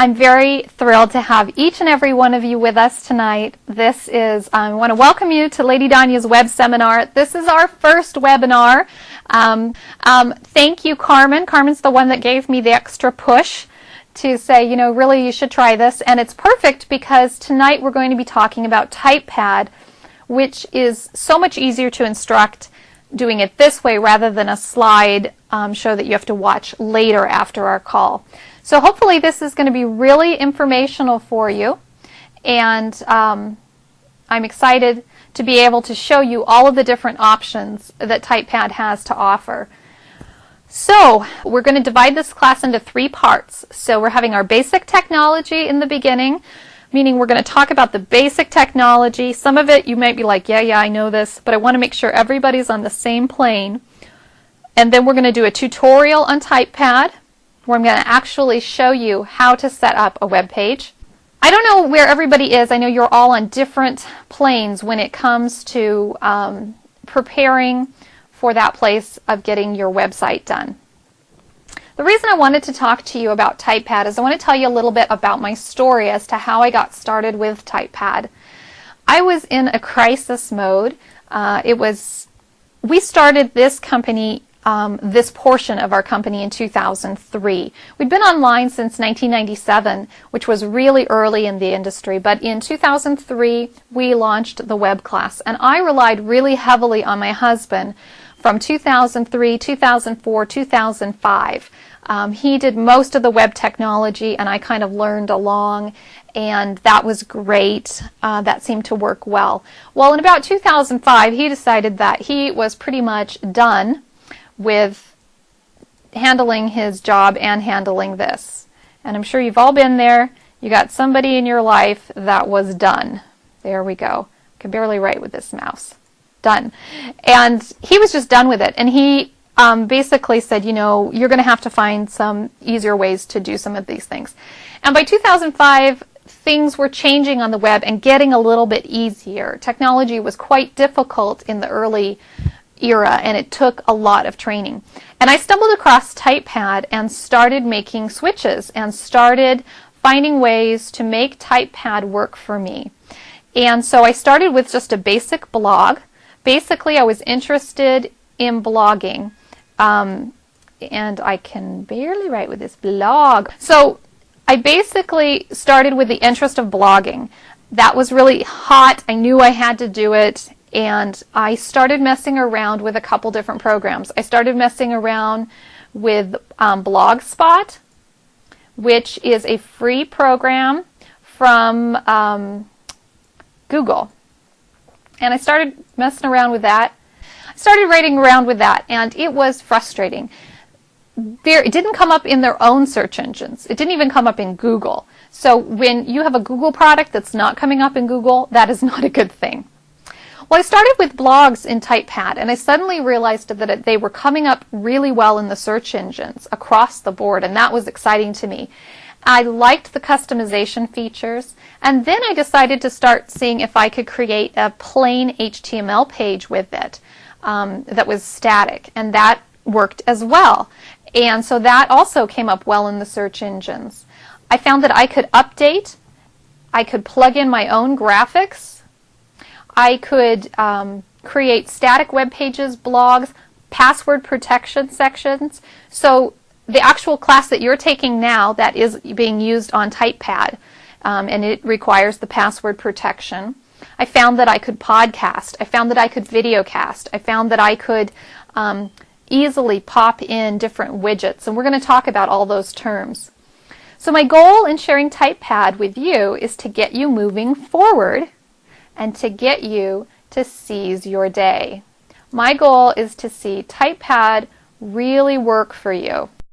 I'm very thrilled to have each and every one of you with us tonight. I want to welcome you to Lady Donya's web seminar. This is our first webinar. Thank you, Carmen. Carmen's the one that gave me the extra push to say, you know, really you should try this. And it's perfect because tonight we're going to be talking about TypePad, which is so much easier to instruct doing it this way rather than a slide show that you have to watch later after our call. So hopefully this is going to be really informational for you, and I'm excited to be able to show you all of the different options that TypePad has to offer. So we're going to divide this class into 3 parts. So we're having our basic technology in the beginning, meaning we're going to talk about the basic technology. Some of it you might be like, yeah, I know this, but I want to make sure everybody's on the same plane. And then we're going to do a tutorial on TypePad, where I'm going to actually show you how to set up a web page. I don't know where everybody is. I know you're all on different planes when it comes to preparing for that place of getting your website done. The reason I wanted to talk to you about TypePad is I want to tell you a little bit about my story as to how I got started with TypePad. I was in a crisis mode. We started this company, this portion of our company, in 2003. We'd been online since 1997, which was really early in the industry, but in 2003 we launched the web class, and I relied really heavily on my husband from 2003, 2004, 2005. He did most of the web technology, and I kind of learned along, and that was great. That seemed to work well. Well, in about 2005, he decided that he was pretty much done with handling his job and handling this. And I'm sure you've all been there. You got somebody in your life that was done. There we go. I can barely write with this mouse. Done. And he was just done with it. And he basically said, you know, you're going to have to find some easier ways to do some of these things. And by 2005, things were changing on the web and getting a little bit easier. Technology was quite difficult in the early era, and it took a lot of training. And I stumbled across TypePad and started making switches and started finding ways to make TypePad work for me. And so I started with just a basic blog. Basically, I was interested in blogging, and I can barely write with this blog. So I basically started with the interest of blogging. That was really hot. I knew I had to do it. And I started messing around with a couple different programs. I started messing around with Blogspot, which is a free program from Google. And I started messing around with that. I started writing around with that, and it was frustrating. It didn't come up in their own search engines. It didn't even come up in Google. So when you have a Google product that's not coming up in Google, that is not a good thing. Well, I started with blogs in TypePad, and I suddenly realized that they were coming up really well in the search engines across the board, and that was exciting to me. I liked the customization features, and then I decided to start seeing if I could create a plain HTML page with it that was static, and that worked as well. And so that also came up well in the search engines. I found that I could update, I could plug in my own graphics, I could create static web pages, blogs, password protection sections. So the actual class that you're taking now that is being used on TypePad, and it requires the password protection. I found that I could podcast. I found that I could videocast. I found that I could easily pop in different widgets, and we're going to talk about all those terms. So my goal in sharing TypePad with you is to get you moving forward and to get you to seize your day. My goal is to see TypePad really work for you.